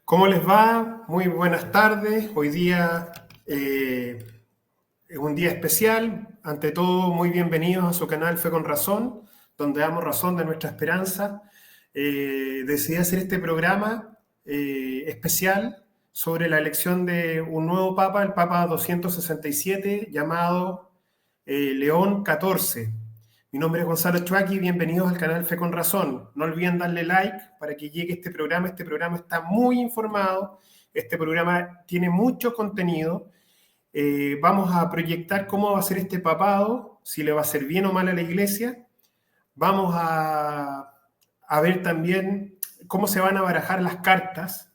¿Cómo les va? Muy buenas tardes. Hoy día es un día especial. Ante todo, muy bienvenidos a su canal Fe con Razón, donde damos razón de nuestra esperanza. Decidí hacer este programa especial sobre la elección de un nuevo Papa, el Papa 267, llamado León XIV. Mi nombre es Gonzalo Chuaki, bienvenidos al canal Fe con Razón. No olviden darle like para que llegue este programa. Este programa está muy informado, este programa tiene mucho contenido. Vamos a proyectar cómo va a ser este papado, si le va a hacer bien o mal a la iglesia. Vamos a ver también cómo se van a barajar las cartas.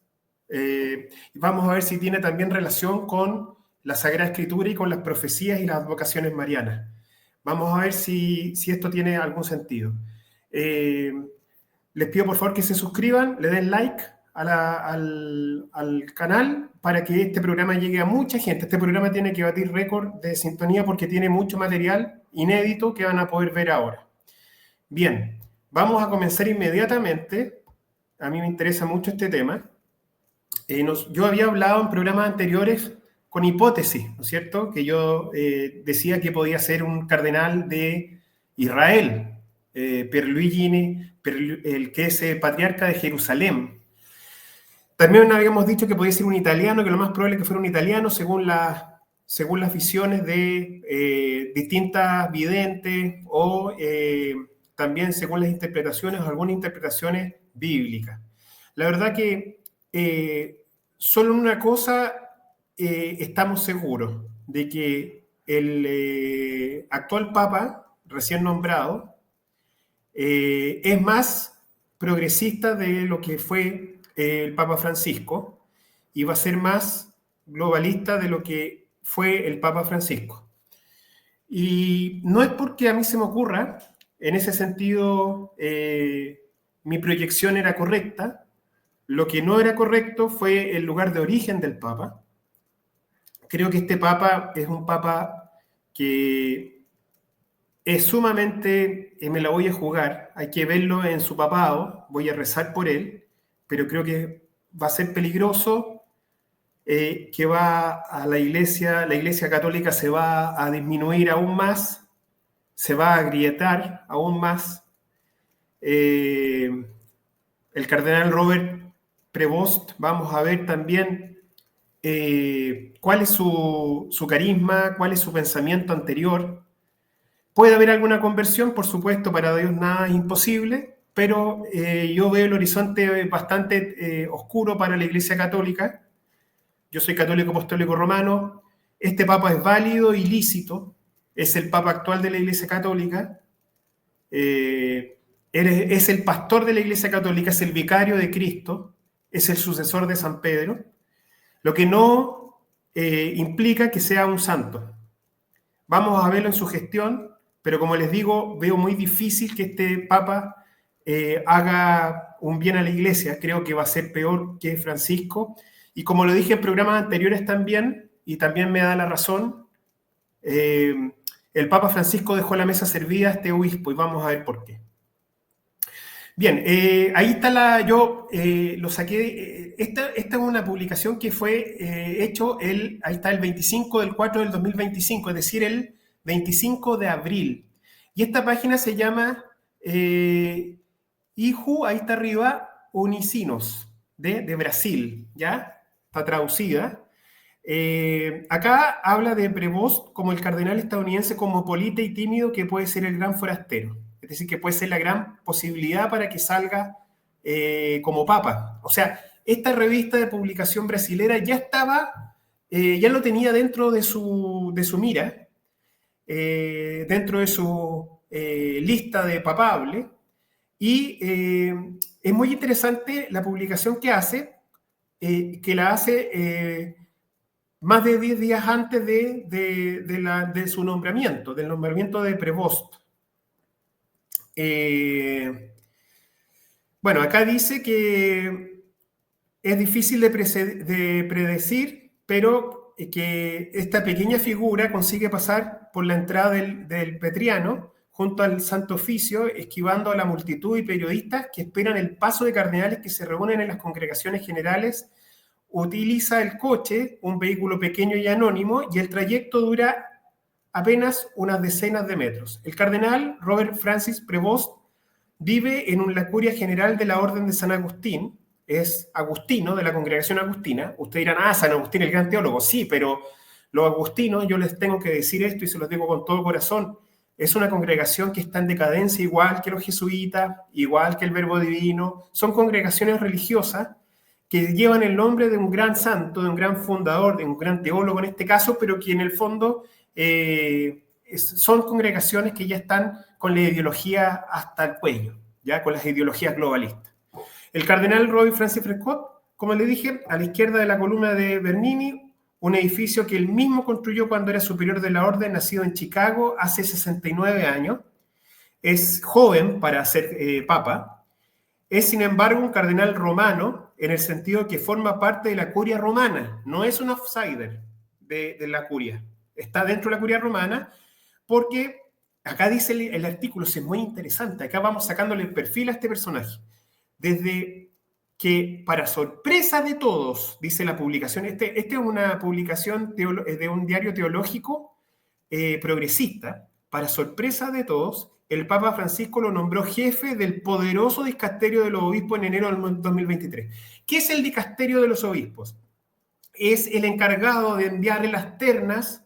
Vamos a ver si tiene también relación con la Sagrada Escritura y con las profecías y las advocaciones marianas. Vamos a ver si esto tiene algún sentido. Les pido por favor que se suscriban, le den like al canal para que este programa llegue a mucha gente. Este programa tiene que batir récord de sintonía porque tiene mucho material inédito que van a poder ver ahora. Bien, vamos a comenzar inmediatamente. A mí me interesa mucho este tema. Yo había hablado en programas anteriores con hipótesis, ¿no es cierto? Que yo decía que podía ser un cardenal de Israel, Pierluigi, el que es patriarca de Jerusalén. También habíamos dicho que podía ser un italiano, que lo más probable es que fuera un italiano, según las visiones de distintas videntes o también según las interpretaciones o algunas interpretaciones bíblicas. La verdad que solo en una cosa estamos seguros, de que el actual Papa, recién nombrado, es más progresista de lo que fue el Papa Francisco y va a ser más globalista de lo que fue el Papa Francisco. Y no es porque a mí se me ocurra, en ese sentido mi proyección era correcta. Lo que no era correcto fue el lugar de origen del Papa. Creo que este Papa es un Papa que es sumamente, me la voy a jugar, hay que verlo en su papado, voy a rezar por él, pero creo que va a ser peligroso, que va a la iglesia católica se va a disminuir aún más, se va a agrietar aún más. El cardenal Robert Prevost, vamos a ver también cuál es su carisma, cuál es su pensamiento anterior. Puede haber alguna conversión, por supuesto, para Dios nada es imposible, pero yo veo el horizonte bastante oscuro para la Iglesia Católica. Yo soy católico apostólico romano. Este Papa es válido y lícito, es el Papa actual de la Iglesia Católica. Es el pastor de la Iglesia Católica, es el vicario de Cristo, es el sucesor de San Pedro, lo que no implica que sea un santo. Vamos a verlo en su gestión, pero como les digo, veo muy difícil que este Papa haga un bien a la Iglesia. Creo que va a ser peor que Francisco. Y como lo dije en programas anteriores también, y también me da la razón, el Papa Francisco dejó la mesa servida a este obispo y vamos a ver por qué. Bien, ahí está yo lo saqué, esta es una publicación que fue hecho ahí está el 25/4 del 2025, es decir, el 25 de abril. Y esta página se llama IJU, ahí está arriba, Unicinos, de Brasil, ¿ya? Está traducida. Acá habla de Prevost como el cardenal estadounidense cosmopolita y tímido que puede ser el gran forastero. Es decir, que puede ser la gran posibilidad para que salga como papa. O sea, esta revista de publicación brasilera ya estaba, ya lo tenía dentro de su mira, dentro de su lista de papable. Y es muy interesante la publicación que hace, que la hace más de 10 días antes de su nombramiento, del nombramiento de Prevost. Bueno, acá dice que es difícil de predecir, pero que esta pequeña figura consigue pasar por la entrada del Petriano junto al Santo Oficio, esquivando a la multitud y periodistas que esperan el paso de cardenales que se reúnen en las congregaciones generales utiliza el coche, un vehículo pequeño y anónimo, y el trayecto dura apenas unas decenas de metros. El cardenal Robert Francis Prevost vive en la curia general de la Orden de San Agustín, es agustino, de la congregación agustina. Ustedes dirán, San Agustín, el gran teólogo. Sí, pero los agustinos, yo les tengo que decir esto y se los digo con todo corazón, es una congregación que está en decadencia igual que los jesuitas, igual que el Verbo Divino. Son congregaciones religiosas que llevan el nombre de un gran santo, de un gran fundador, de un gran teólogo en este caso, pero que en el fondo son congregaciones que ya están con la ideología hasta el cuello, ya con las ideologías globalistas. El cardenal Robert Francis Prescott, como le dije, a la izquierda de la columna de Bernini, un edificio que él mismo construyó cuando era superior de la orden, nacido en Chicago hace 69 años. Es joven para ser papa. Es, sin embargo, un cardenal romano en el sentido que forma parte de la curia romana. No es un outsider de la curia. Está dentro de la curia romana porque acá dice el artículo, es muy interesante. Acá vamos sacándole el perfil a este personaje. Desde que, para sorpresa de todos, dice la publicación, este es una publicación de un diario teológico progresista, para sorpresa de todos, el Papa Francisco lo nombró jefe del poderoso dicasterio de los obispos en enero del 2023. ¿Qué es el dicasterio de los obispos? Es el encargado de enviarle las ternas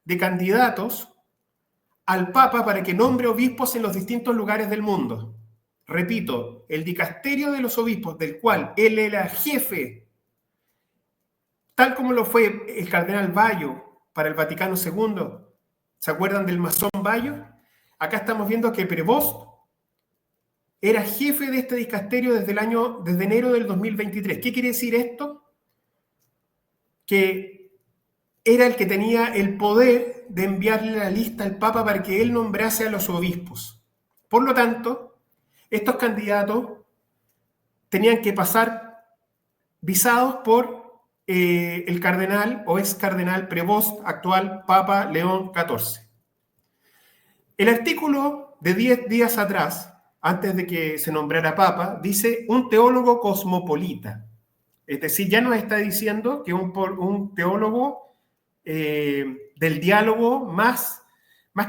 de candidatos al Papa para que nombre obispos en los distintos lugares del mundo. Repito, el dicasterio de los obispos, del cual él era jefe, tal como lo fue el cardenal Bayo para el Vaticano II. ¿Se acuerdan del masón Bayo? Acá estamos viendo que Prevost era jefe de este dicasterio desde enero del 2023. ¿Qué quiere decir esto? Que era el que tenía el poder de enviarle la lista al Papa para que él nombrase a los obispos. Por lo tanto, estos candidatos tenían que pasar visados por el cardenal o ex cardenal Prevost, actual Papa León XIV. El artículo de 10 días atrás, antes de que se nombrara Papa, dice un teólogo cosmopolita. Es decir, ya nos está diciendo que un teólogo del diálogo más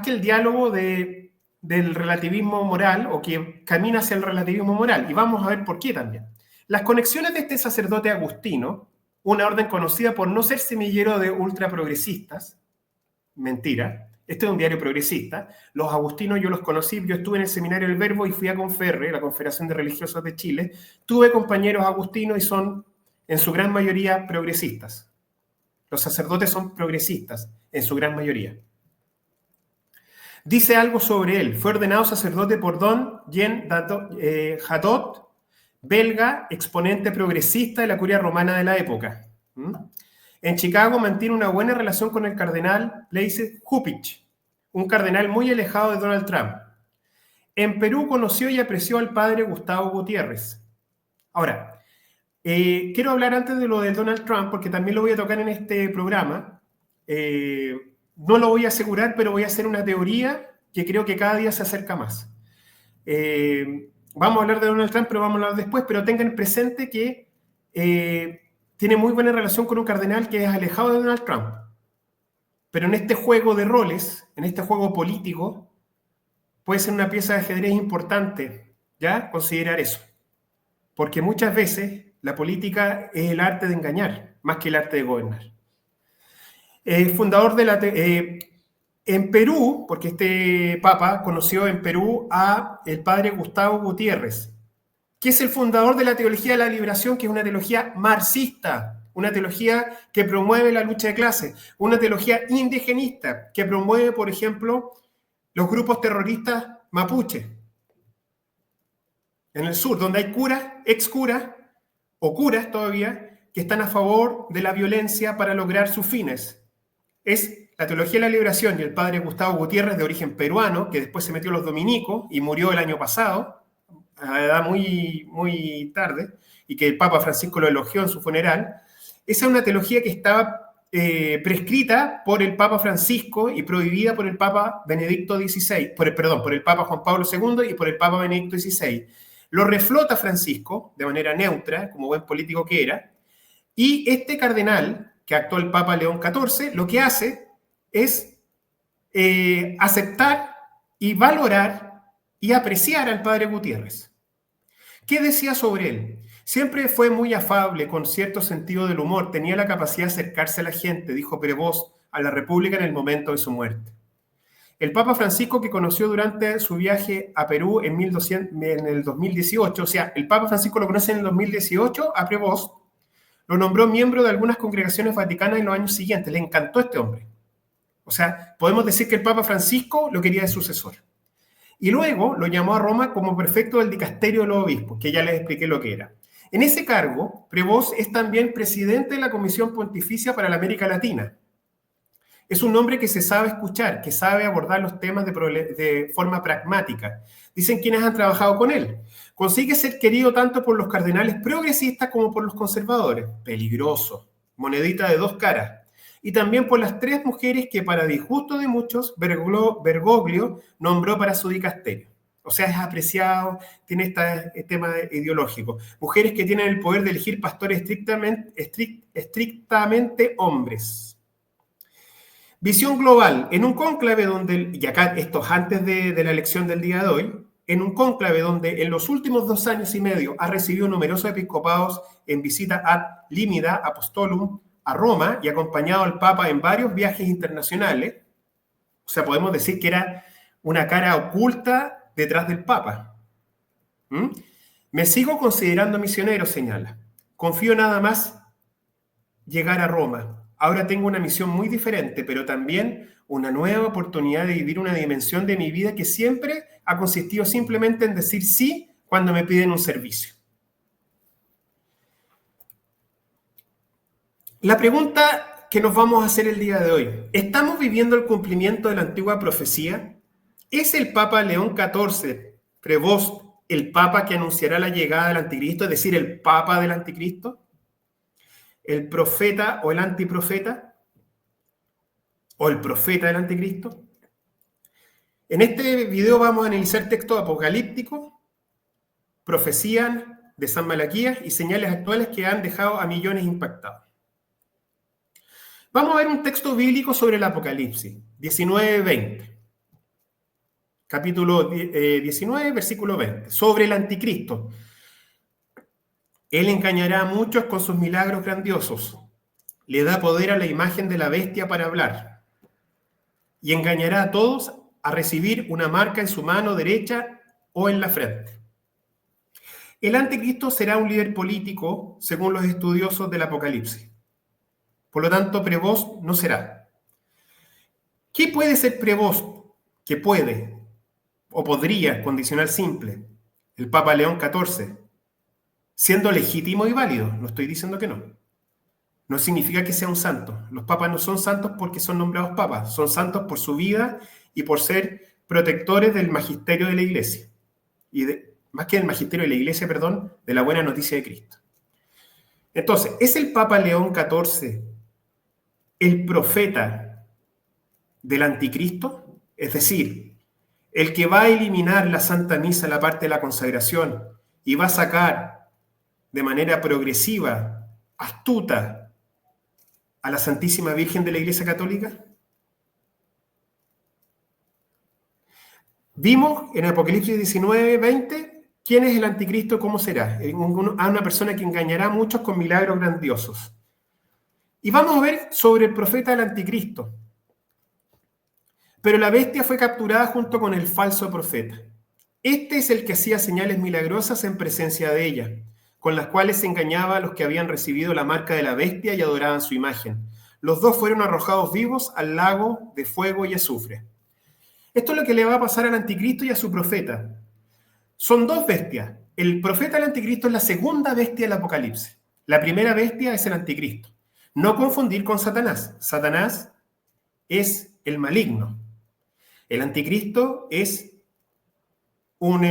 que el diálogo del relativismo moral, o que camina hacia el relativismo moral. Y vamos a ver por qué también. Las conexiones de este sacerdote agustino, una orden conocida por no ser semillero de ultraprogresistas, mentira, este es un diario progresista, los agustinos yo los conocí, yo estuve en el seminario del Verbo y fui a Conferre, la Confederación de Religiosos de Chile, tuve compañeros agustinos y son en su gran mayoría progresistas. Los sacerdotes son progresistas, en su gran mayoría. Dice algo sobre él. Fue ordenado sacerdote por Don Jean Hadot, belga, exponente progresista de la curia romana de la época. En Chicago mantiene una buena relación con el cardenal Blaise Cupich, un cardenal muy alejado de Donald Trump. En Perú conoció y apreció al padre Gustavo Gutiérrez. Ahora, quiero hablar antes de lo de Donald Trump, porque también lo voy a tocar en este programa. No lo voy a asegurar, pero voy a hacer una teoría que creo que cada día se acerca más. Vamos a hablar de Donald Trump, pero vamos a hablar después, pero tengan presente que tiene muy buena relación con un cardenal que es alejado de Donald Trump. Pero en este juego de roles, en este juego político, puede ser una pieza de ajedrez importante, ¿ya? Considerar eso. Porque muchas veces la política es el arte de engañar, más que el arte de gobernar. Fundador de en Perú, porque este papa conoció en Perú a el padre Gustavo Gutiérrez, que es el fundador de la teología de la liberación, que es una teología marxista, una teología que promueve la lucha de clases, una teología indigenista, que promueve, por ejemplo, los grupos terroristas mapuche en el sur, donde hay curas, ex curas, o curas todavía, que están a favor de la violencia para lograr sus fines. Es la teología de la liberación y el padre Gustavo Gutiérrez, de origen peruano, que después se metió a los dominicos y murió el año pasado, a edad muy, muy tarde, y que el Papa Francisco lo elogió en su funeral. Esa es una teología que estaba prescrita por el Papa Francisco y prohibida por el Papa Benedicto XVI, por el Papa Juan Pablo II y por el Papa Benedicto XVI. Lo reflota Francisco de manera neutra, como buen político que era, Y este cardenal, que actuó el Papa León XIV, lo que hace es aceptar y valorar y apreciar al padre Gutiérrez. ¿Qué decía sobre él? Siempre fue muy afable, con cierto sentido del humor, tenía la capacidad de acercarse a la gente, dijo Prevost a la República en el momento de su muerte. El Papa Francisco, que conoció durante su viaje a Perú en el 2018, o sea, el Papa Francisco lo conoce en el 2018 a Prevost, lo nombró miembro de algunas congregaciones vaticanas en los años siguientes. Le encantó este hombre. O sea, podemos decir que el Papa Francisco lo quería de sucesor. Y luego lo llamó a Roma como prefecto del dicasterio de los obispos, que ya les expliqué lo que era. En ese cargo, Prevost es también presidente de la Comisión Pontificia para la América Latina. Es un hombre que se sabe escuchar, que sabe abordar los temas de forma pragmática. Dicen quienes han trabajado con él. Consigue ser querido tanto por los cardenales progresistas como por los conservadores. Peligroso. Monedita de dos caras. Y también por las tres mujeres que, para disgusto de muchos, Bergoglio nombró para su dicasterio. O sea, es apreciado, tiene este tema ideológico. Mujeres que tienen el poder de elegir pastores estrictamente hombres. Visión global. En un cónclave donde, y acá esto es antes de la elección del día de hoy, en un cónclave donde en los últimos 2 años y medio ha recibido numerosos episcopados en visita ad limina apostolum a Roma y acompañado al Papa en varios viajes internacionales. O sea, podemos decir que era una cara oculta detrás del Papa. Me sigo considerando misionero, señala. Confío nada más llegar a Roma. Ahora tengo una misión muy diferente, pero también una nueva oportunidad de vivir una dimensión de mi vida que siempre ha consistido simplemente en decir sí cuando me piden un servicio. La pregunta que nos vamos a hacer el día de hoy, ¿estamos viviendo el cumplimiento de la antigua profecía? ¿Es el Papa León XIV, Prevost, el Papa que anunciará la llegada del anticristo, es decir, el Papa del anticristo? ¿El profeta o el antiprofeta? ¿O el profeta del anticristo? En este video vamos a analizar textos apocalípticos, profecías de San Malaquías y señales actuales que han dejado a millones impactados. Vamos a ver un texto bíblico sobre el Apocalipsis, 19-20. Capítulo 19, versículo 20. Sobre el anticristo. Él engañará a muchos con sus milagros grandiosos. Le da poder a la imagen de la bestia para hablar. Y engañará a todos a recibir una marca en su mano derecha o en la frente. El anticristo será un líder político, según los estudiosos del Apocalipsis. Por lo tanto, Prevost no será. ¿Qué puede ser Prevost? ¿Qué puede o podría, condicional simple, el Papa León XIV, siendo legítimo y válido? No estoy diciendo que no. No significa que sea un santo. Los papas no son santos porque son nombrados papas, son santos por su vida y por ser protectores del magisterio de la Iglesia. Y más que del magisterio de la Iglesia, perdón, de la buena noticia de Cristo. Entonces, ¿es el Papa León XIV el profeta del anticristo? Es decir, el que va a eliminar la Santa Misa, la parte de la consagración, y va a sacar de manera progresiva, astuta, a la Santísima Virgen de la Iglesia Católica. Vimos en Apocalipsis 19-20 quién es el anticristo, cómo será. A una persona que engañará a muchos con milagros grandiosos. Y vamos a ver sobre el profeta del anticristo. Pero la bestia fue capturada junto con el falso profeta. Este es el que hacía señales milagrosas en presencia de ella, con las cuales engañaba a los que habían recibido la marca de la bestia y adoraban su imagen. Los dos fueron arrojados vivos al lago de fuego y azufre. Esto es lo que le va a pasar al anticristo y a su profeta. Son dos bestias. El profeta del anticristo es la segunda bestia del Apocalipsis. La primera bestia es el anticristo. No confundir con Satanás. Satanás es el maligno. El anticristo es un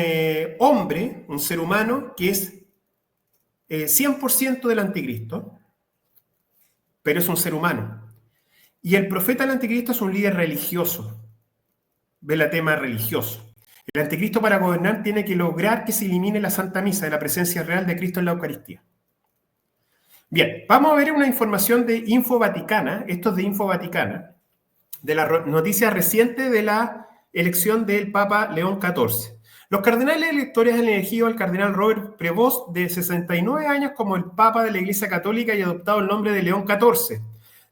hombre, un ser humano que es 100% del anticristo, pero es un ser humano. Y el profeta del anticristo es un líder religioso. Ve el tema religioso. El anticristo, para gobernar, tiene que lograr que se elimine la Santa Misa de la presencia real de Cristo en la Eucaristía. Bien, vamos a ver una información de Info Vaticana, esto es de Info Vaticana, de la noticia reciente de la elección del Papa León XIV. Los cardenales electores han elegido al cardenal Robert Prevost, de 69 años, como el Papa de la Iglesia Católica y adoptado el nombre de León XIV.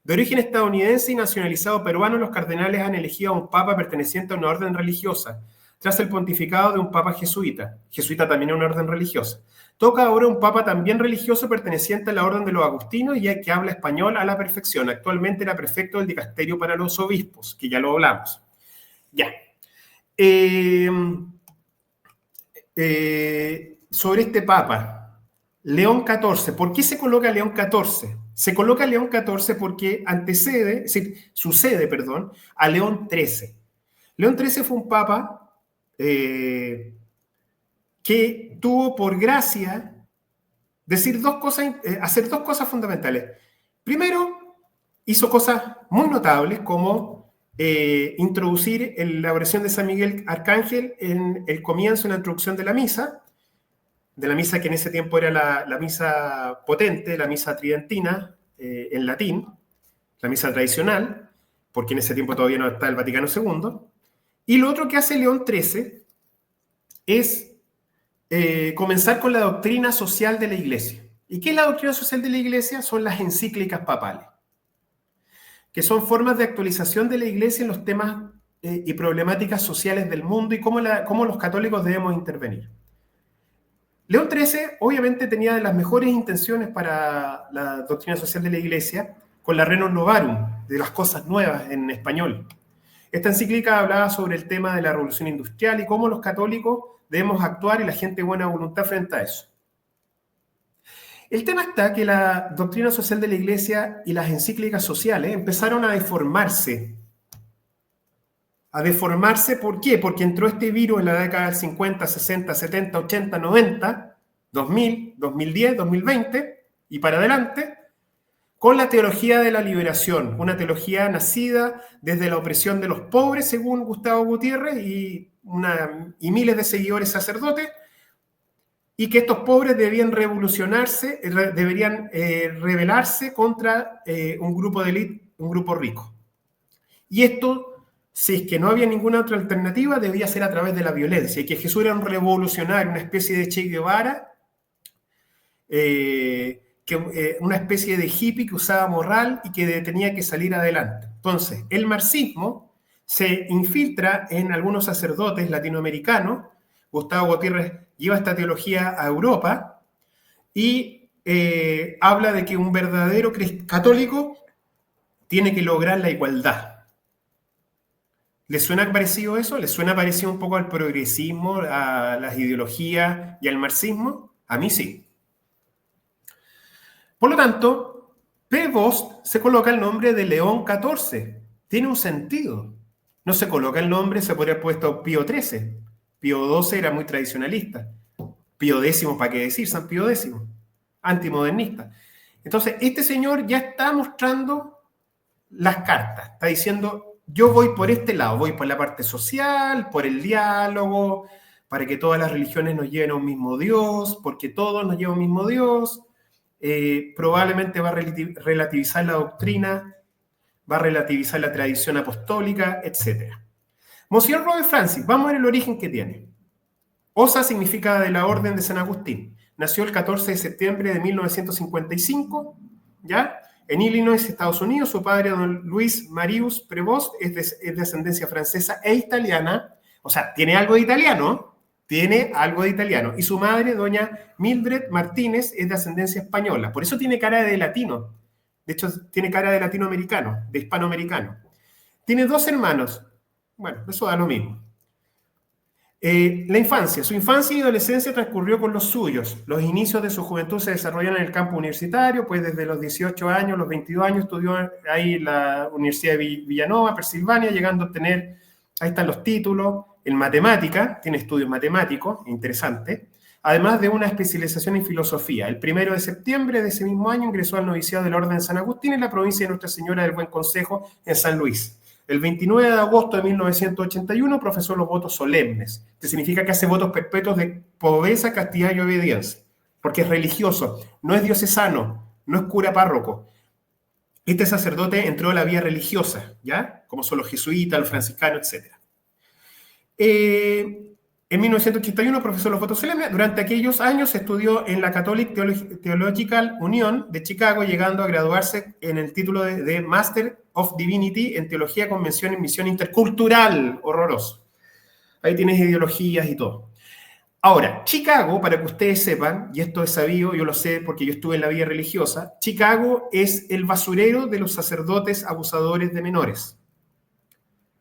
De origen estadounidense y nacionalizado peruano, los cardenales han elegido a un Papa perteneciente a una orden religiosa, tras el pontificado de un Papa jesuita. Jesuita también es una orden religiosa. Toca ahora un Papa también religioso perteneciente a la orden de los agustinos y que habla español a la perfección. Actualmente era prefecto del dicasterio para los obispos, que ya lo hablamos. Ya. Sobre este Papa, León XIV. ¿Por qué se coloca León XIV? Se coloca León XIV porque sucede a León XIII. León XIII fue un Papa que tuvo por gracia hacer dos cosas fundamentales. Primero, hizo cosas muy notables como introducir la oración de San Miguel Arcángel en el comienzo, en la introducción de la misa que en ese tiempo era la misa potente, la misa tridentina en latín, la misa tradicional, porque en ese tiempo todavía no está el Vaticano II. Y lo otro que hace León XIII es comenzar con la doctrina social de la Iglesia. ¿Y qué es la doctrina social de la Iglesia? Son las encíclicas papales, que son formas de actualización de la Iglesia en los temas y problemáticas sociales del mundo y cómo los católicos debemos intervenir. León XIII obviamente tenía las mejores intenciones para la doctrina social de la Iglesia con la Rerum Novarum, de las cosas nuevas en español. Esta encíclica hablaba sobre el tema de la revolución industrial y cómo los católicos debemos actuar y la gente de buena voluntad frente a eso. El tema está que la doctrina social de la Iglesia y las encíclicas sociales empezaron a deformarse. ¿Por qué? Porque entró este virus en la década del 50, 60, 70, 80, 90, 2000, 2010, 2020 y para adelante, con la teología de la liberación, una teología nacida desde la opresión de los pobres, según Gustavo Gutiérrez, y miles de seguidores sacerdotes, y que estos pobres deberían rebelarse contra un grupo de élite, un grupo rico. Y esto, si es que no había ninguna otra alternativa, debía ser a través de la violencia, y que Jesús era un revolucionario, una especie de Che Guevara, una especie de hippie que usaba morral y que tenía que salir adelante. Entonces, el marxismo se infiltra en algunos sacerdotes latinoamericanos. Gustavo Gutiérrez lleva esta teología a Europa y habla de que un verdadero católico tiene que lograr la igualdad. ¿Les suena parecido eso? ¿Les suena parecido un poco al progresismo, a las ideologías y al marxismo? A mí sí. Por lo tanto, Prevost se coloca el nombre de León XIV. Tiene un sentido. No se coloca el nombre, se podría haber puesto Pío XIII. Pío XII era muy tradicionalista. Pío X, ¿para qué decir? San Pío X, antimodernista. Entonces, este señor ya está mostrando las cartas. Está diciendo, yo voy por este lado, voy por la parte social, por el diálogo, para que todas las religiones nos lleven a un mismo Dios, porque todos nos llevan a un mismo Dios. Probablemente va a relativizar la doctrina, va a relativizar la tradición apostólica, etc. Monsignor Robert Francis, vamos a ver el origen que tiene. OSA significa de la Orden de San Agustín. Nació el 14 de septiembre de 1955, ¿ya? En Illinois, Estados Unidos. Su padre, don Luis Marius Prevost, es de ascendencia francesa e italiana. O sea, tiene algo de italiano. Y su madre, doña Mildred Martínez, es de ascendencia española. Por eso tiene cara de latino. De hecho, tiene cara de latinoamericano, de hispanoamericano. Tiene 2 hermanos. Bueno, eso da lo mismo. Su infancia y adolescencia transcurrió con los suyos. Los inicios de su juventud se desarrollaron en el campo universitario, pues desde los 18 años, los 22 años, estudió ahí en la Universidad de Villanova, Pensilvania, llegando a obtener, ahí están los títulos, en matemática, tiene estudios matemáticos, interesante, además de una especialización en filosofía. El 1 de septiembre de ese mismo año ingresó al noviciado de la Orden de San Agustín en la provincia de Nuestra Señora del Buen Consejo, en San Luis. El 29 de agosto de 1981 profesó los votos solemnes, que significa que hace votos perpetuos de pobreza, castidad y obediencia, porque es religioso, no es diocesano, no es cura párroco. Este sacerdote entró a la vía religiosa, ¿ya? Como son los jesuitas, los franciscanos, etc. En 1981 profesó los votos solemnes. Durante aquellos años estudió en la Catholic Theological Union de Chicago, llegando a graduarse en el título de Master of Divinity en Teología, Convención y Misión Intercultural. Horroroso. Ahí tienes ideologías y todo. Ahora, Chicago, para que ustedes sepan, y esto es sabido, yo lo sé porque yo estuve en la vida religiosa, Chicago es el basurero de los sacerdotes abusadores de menores.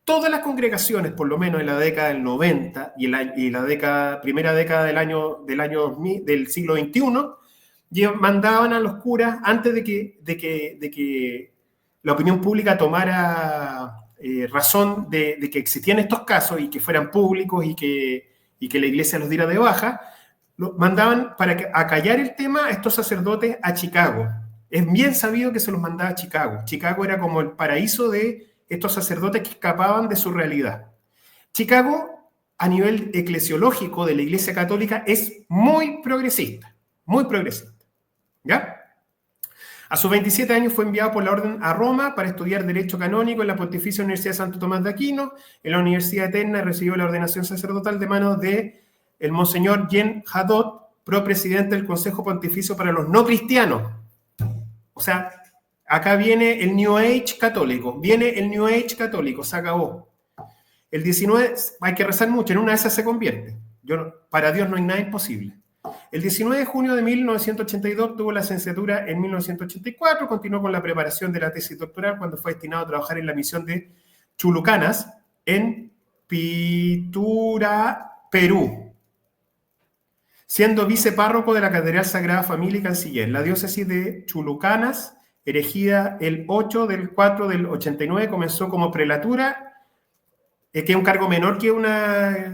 Todas las congregaciones, por lo menos en la década del 90 y la primera década del siglo XXI, mandaban a los curas, antes de que la opinión pública tomara razón de que existían estos casos y que fueran públicos y que la iglesia los diera de baja, mandaban para acallar el tema a estos sacerdotes a Chicago. Es bien sabido que se los mandaba a Chicago. Chicago era como el paraíso de estos sacerdotes que escapaban de su realidad. Chicago, a nivel eclesiológico de la Iglesia Católica, es muy progresista, ¿ya? A sus 27 años fue enviado por la orden a Roma para estudiar Derecho Canónico en la Pontificia Universidad de Santo Tomás de Aquino. En la Universidad Eterna recibió la ordenación sacerdotal de manos de el Monseñor Jean Hadot, propresidente del Consejo Pontificio para los No Cristianos. O sea, acá viene el New Age católico, se acabó. El 19, hay que rezar mucho, en una de esas se convierte. Para Dios no hay nada imposible. El 19 de junio de 1982 obtuvo la licenciatura en 1984, continuó con la preparación de la tesis doctoral cuando fue destinado a trabajar en la misión de Chulucanas en Pitura, Perú, siendo vicepárroco de la Catedral Sagrada Familia y Canciller. La diócesis de Chulucanas, erigida el 8 del 4 del 89, comenzó como prelatura, que es un cargo menor que una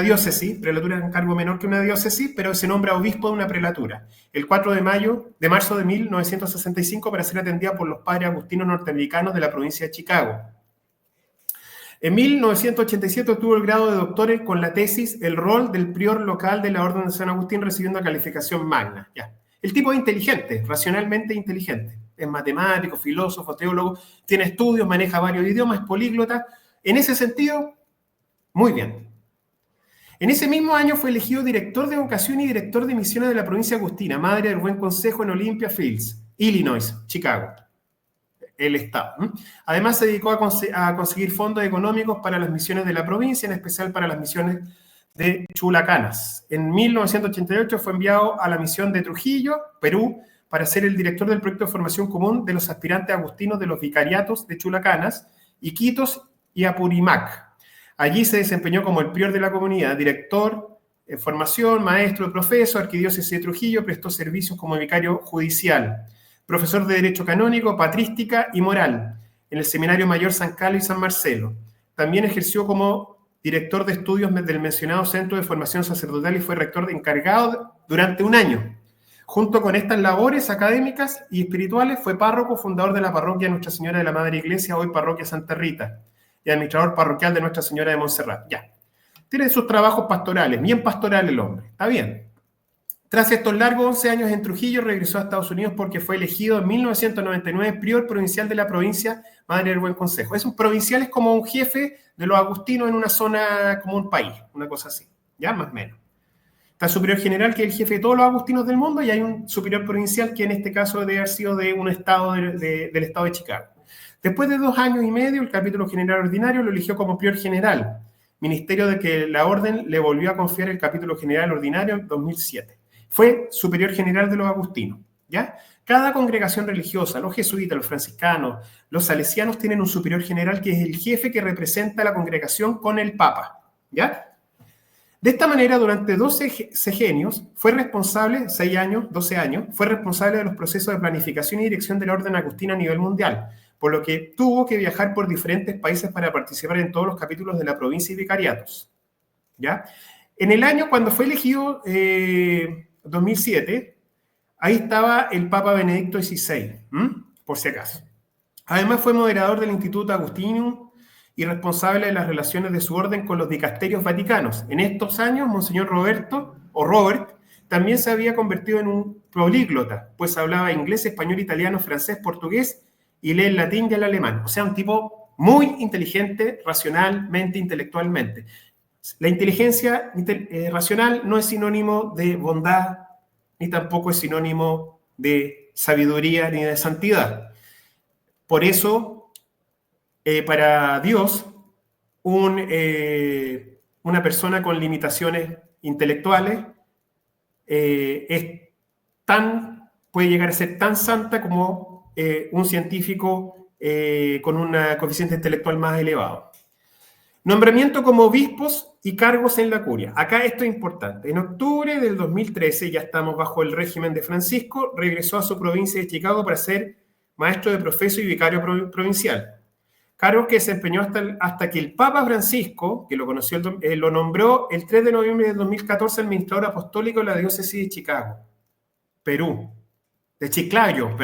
diócesis. Prelatura es un cargo menor que una diócesis, pero se nombra obispo de una prelatura. El 4 de marzo de 1965 para ser atendida por los padres agustinos norteamericanos de la provincia de Chicago. En 1987 obtuvo el grado de doctor con la tesis El rol del prior local de la Orden de San Agustín, recibiendo calificación magna. Ya. El tipo es inteligente, racionalmente inteligente. Es matemático, filósofo, teólogo, tiene estudios, maneja varios idiomas, es políglota. En ese sentido, muy bien. En ese mismo año fue elegido director de vocación y director de misiones de la provincia agustina, madre del Buen Consejo en Olympia Fields, Illinois, Chicago, el estado. Además, se dedicó a conseguir fondos económicos para las misiones de la provincia, en especial para las misiones de Chulucanas. En 1988 fue enviado a la misión de Trujillo, Perú, para ser el director del proyecto de formación común de los aspirantes agustinos de los vicariatos de Chulucanas, Iquitos y Apurímac. Allí se desempeñó como el prior de la comunidad, director en formación, maestro, profesor, arquidiócesis de Trujillo, prestó servicios como vicario judicial, profesor de Derecho Canónico, Patrística y Moral en el Seminario Mayor San Carlos y San Marcelo. También ejerció como director de estudios del mencionado Centro de Formación Sacerdotal y fue rector encargado durante un año. Junto con estas labores académicas y espirituales, fue párroco fundador de la parroquia Nuestra Señora de la Madre Iglesia, hoy parroquia Santa Rita, y administrador parroquial de Nuestra Señora de Montserrat. Ya. Tiene sus trabajos pastorales, bien pastoral el hombre, está bien. Tras estos largos 11 años en Trujillo, regresó a Estados Unidos porque fue elegido en 1999 prior provincial de la provincia Madre del Buen Consejo. Es un provincial, es como un jefe de los agustinos en una zona, como un país, una cosa así, ya más o menos. Está el superior general, que es el jefe de todos los agustinos del mundo, y hay un superior provincial que en este caso debe haber sido de un estado del estado de Chicago. Después de 2 años y medio, el capítulo general ordinario lo eligió como prior general, ministerio de que la orden le volvió a confiar el capítulo general ordinario en 2007. Fue superior general de los agustinos, ¿ya? Cada congregación religiosa, los jesuitas, los franciscanos, los salesianos, tienen un superior general que es el jefe que representa a la congregación con el papa, ¿ya? De esta manera, durante 12 sexenios, fue responsable, 6 años, 12 años, fue responsable de los procesos de planificación y dirección de la orden agustina a nivel mundial, por lo que tuvo que viajar por diferentes países para participar en todos los capítulos de la provincia y vicariatos, ¿ya? En el año cuando fue elegido, 2007, ahí estaba el Papa Benedicto XVI, por si acaso. Además fue moderador del Instituto Agustinum y responsable de las relaciones de su orden con los dicasterios vaticanos. En estos años, Monseñor Robert también se había convertido en un políglota, pues hablaba inglés, español, italiano, francés, portugués y lee el latín y el alemán. O sea, un tipo muy inteligente, racionalmente, intelectualmente. La inteligencia racional no es sinónimo de bondad, ni tampoco es sinónimo de sabiduría ni de santidad. Por eso, para Dios, una persona con limitaciones intelectuales puede llegar a ser tan santa como un científico con un coeficiente intelectual más elevado. Nombramiento como obispos y cargos en la curia. Acá esto es importante. En octubre del 2013, ya estamos bajo el régimen de Francisco, regresó a su provincia de Chicago para ser maestro de profesor y vicario provincial. Cargo que desempeñó hasta que el Papa Francisco, que lo conoció, lo nombró el 3 de noviembre del 2014 administrador apostólico de la diócesis de Chicago, Perú. De Chiclayo,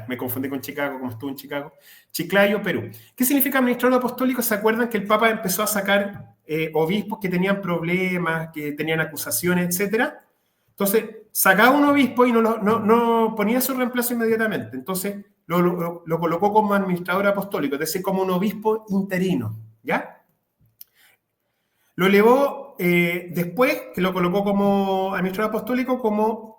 me confundí con Chicago, como estuvo en Chicago. Chiclayo, Perú. ¿Qué significa administrador apostólico? ¿Se acuerdan que el Papa empezó a sacar obispos que tenían problemas, que tenían acusaciones, etcétera? Entonces, sacaba un obispo y no ponía su reemplazo inmediatamente. Entonces, lo colocó como administrador apostólico, es decir, como un obispo interino, ¿ya? Lo elevó después, que lo colocó como administrador apostólico, como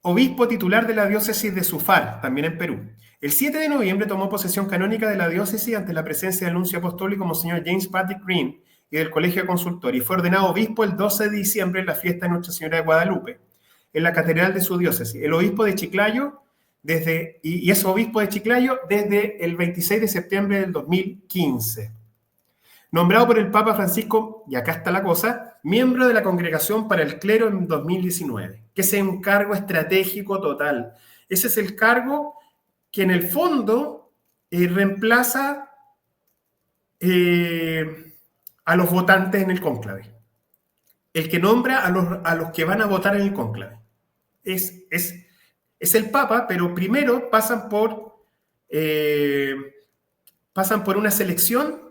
obispo titular de la diócesis de Sufar, también en Perú. El 7 de noviembre tomó posesión canónica de la diócesis ante la presencia del nuncio apostólico Monseñor James Patrick Green y del Colegio Consultor, y fue ordenado obispo el 12 de diciembre en la fiesta de Nuestra Señora de Guadalupe, en la catedral de su diócesis. El obispo de Chiclayo, y es obispo de Chiclayo desde el 26 de septiembre del 2015. Nombrado por el Papa Francisco, y acá está la cosa, miembro de la Congregación para el Clero en 2019, que es un cargo estratégico total. Ese es el cargo que en el fondo reemplaza a los votantes en el cónclave. El que nombra a los que van a votar en el cónclave. Es el Papa, pero primero pasan por una selección.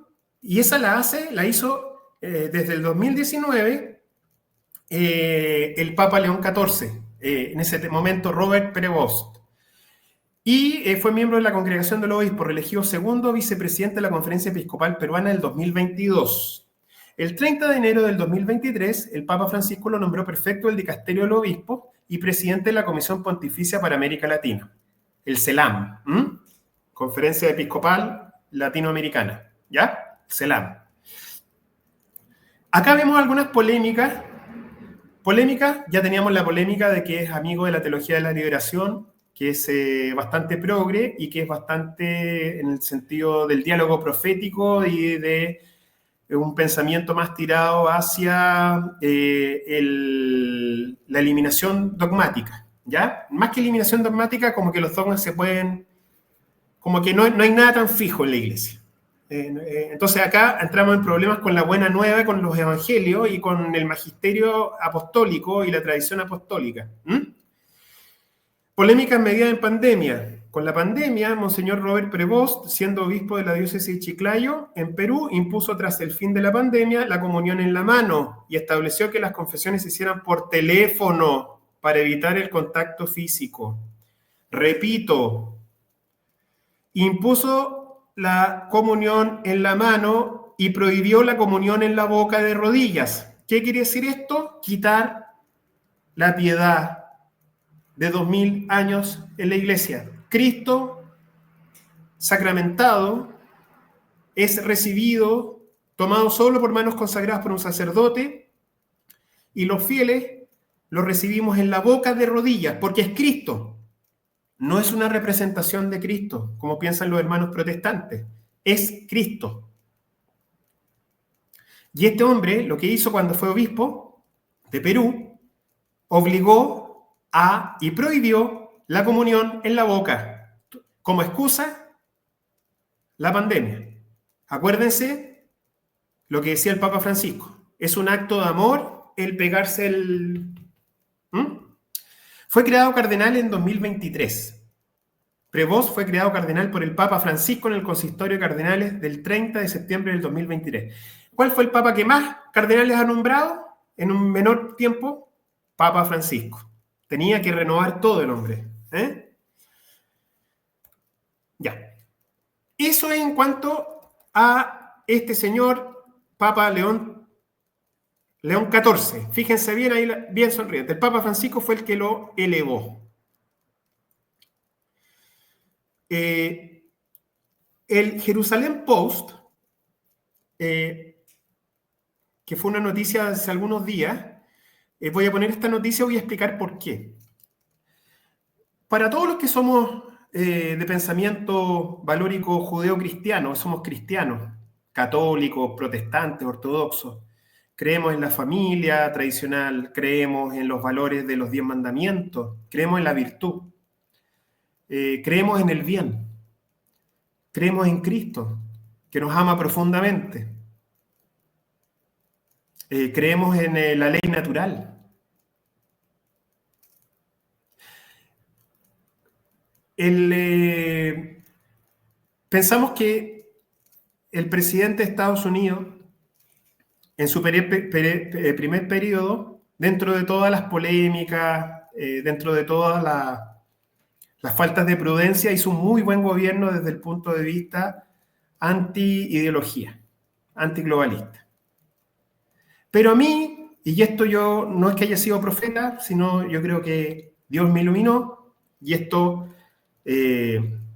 Y esa la hizo desde el 2019 el Papa León XIV, en ese momento Robert Prevost. Y fue miembro de la Congregación de los Obispos, elegido segundo vicepresidente de la Conferencia Episcopal Peruana del 2022. El 30 de enero del 2023, el Papa Francisco lo nombró prefecto del Dicasterio del Obispo y presidente de la Comisión Pontificia para América Latina, el CELAM, Conferencia Episcopal Latinoamericana, ¿ya? CELAM. Acá vemos algunas polémicas. Ya teníamos la polémica de que es amigo de la teología de la liberación, que es bastante progre y que es bastante en el sentido del diálogo profético y de un pensamiento más tirado hacia la eliminación dogmática, ¿ya? Más que eliminación dogmática, como que los dogmas se pueden, como que no hay nada tan fijo en la iglesia. Entonces acá entramos en problemas con la buena nueva, con los evangelios y con el magisterio apostólico y la tradición apostólica. Polémicas medidas en pandemia. Con la pandemia, Monseñor Robert Prevost, siendo obispo de la diócesis de Chiclayo, en Perú, impuso tras el fin de la pandemia la comunión en la mano y estableció que las confesiones se hicieran por teléfono para evitar el contacto físico. Repito, impuso la comunión en la mano y prohibió la comunión en la boca de rodillas. ¿Qué quiere decir esto? Quitar la piedad de 2000 años en la iglesia. Cristo sacramentado es recibido, tomado solo por manos consagradas por un sacerdote, y los fieles lo recibimos en la boca de rodillas, porque es Cristo. No es una representación de Cristo, como piensan los hermanos protestantes. Es Cristo. Y este hombre, lo que hizo cuando fue obispo de Perú, obligó y prohibió la comunión en la boca, como excusa, la pandemia. Acuérdense lo que decía el Papa Francisco. Es un acto de amor el pegarse el... Fue creado cardenal en 2023. Prevost fue creado cardenal por el Papa Francisco en el Consistorio de Cardenales del 30 de septiembre del 2023. ¿Cuál fue el Papa que más cardenales ha nombrado? en un menor tiempo, Papa Francisco. Tenía que renovar todo el hombre. Ya. Eso es en cuanto a este señor, Papa León XIV. Fíjense bien ahí, bien sonriente. El Papa Francisco fue el que lo elevó. El Jerusalem Post, que fue una noticia hace algunos días, voy a poner esta noticia, voy a explicar por qué. Para todos los que somos de pensamiento valórico judeo-cristiano, somos cristianos, católicos, protestantes, ortodoxos, creemos en la familia tradicional, creemos en los valores de los 10 mandamientos, creemos en la virtud, creemos en el bien, creemos en Cristo, que nos ama profundamente, creemos en la ley natural. Pensamos que el presidente de Estados Unidos, en su primer periodo, dentro de todas las polémicas, dentro de todas las faltas de prudencia, hizo un muy buen gobierno desde el punto de vista anti-ideología, antiglobalista. Pero a mí, y esto yo no es que haya sido profeta, sino yo creo que Dios me iluminó, y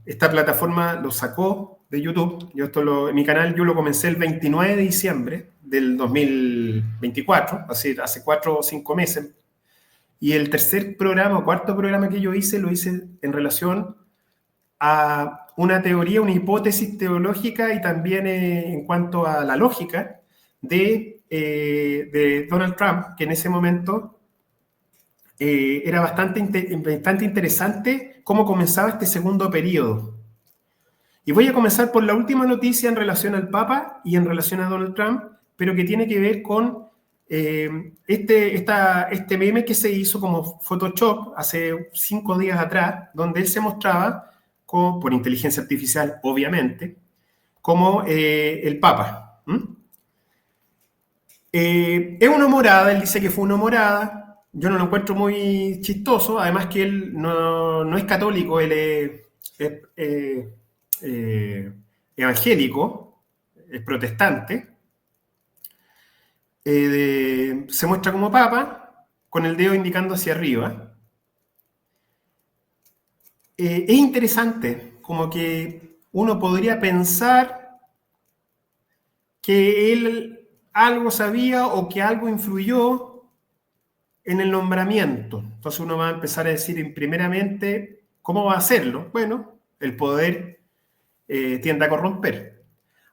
esta plataforma lo sacó de YouTube. En mi canal yo lo comencé el 29 de diciembre del 2024, hace 4 o 5 meses. Y el cuarto programa que yo hice, lo hice en relación a una teoría, una hipótesis teológica y también en cuanto a la lógica de Donald Trump, que en ese momento era bastante interesante cómo comenzaba este segundo periodo. Y voy a comenzar por la última noticia en relación al Papa y en relación a Donald Trump, pero que tiene que ver con este meme que se hizo como Photoshop hace 5 días atrás, donde él se mostraba, por inteligencia artificial, obviamente, como el Papa. Es una humorada, él dice que fue una humorada. Yo no lo encuentro muy chistoso, además que él no es católico, él es evangélico, es protestante. Se muestra como papa, con el dedo indicando hacia arriba. Es interesante, como que uno podría pensar que él algo sabía o que algo influyó en el nombramiento. Entonces uno va a empezar a decir primeramente, ¿cómo va a hacerlo? Bueno, el poder tiende a corromper.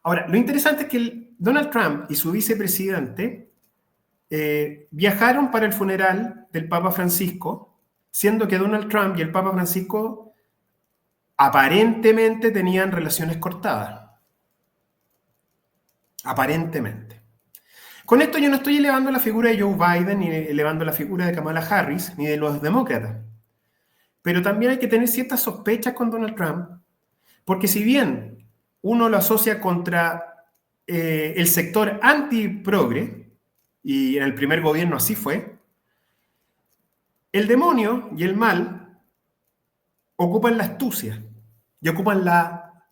Ahora, lo interesante es que Donald Trump y su vicepresidente viajaron para el funeral del Papa Francisco, siendo que Donald Trump y el Papa Francisco aparentemente tenían relaciones cortadas. Aparentemente. Con esto yo no estoy elevando la figura de Joe Biden, ni elevando la figura de Kamala Harris, ni de los demócratas. Pero también hay que tener ciertas sospechas con Donald Trump, porque si bien uno lo asocia contra el sector anti-progre, y en el primer gobierno así fue, el demonio y el mal ocupan la astucia y ocupan la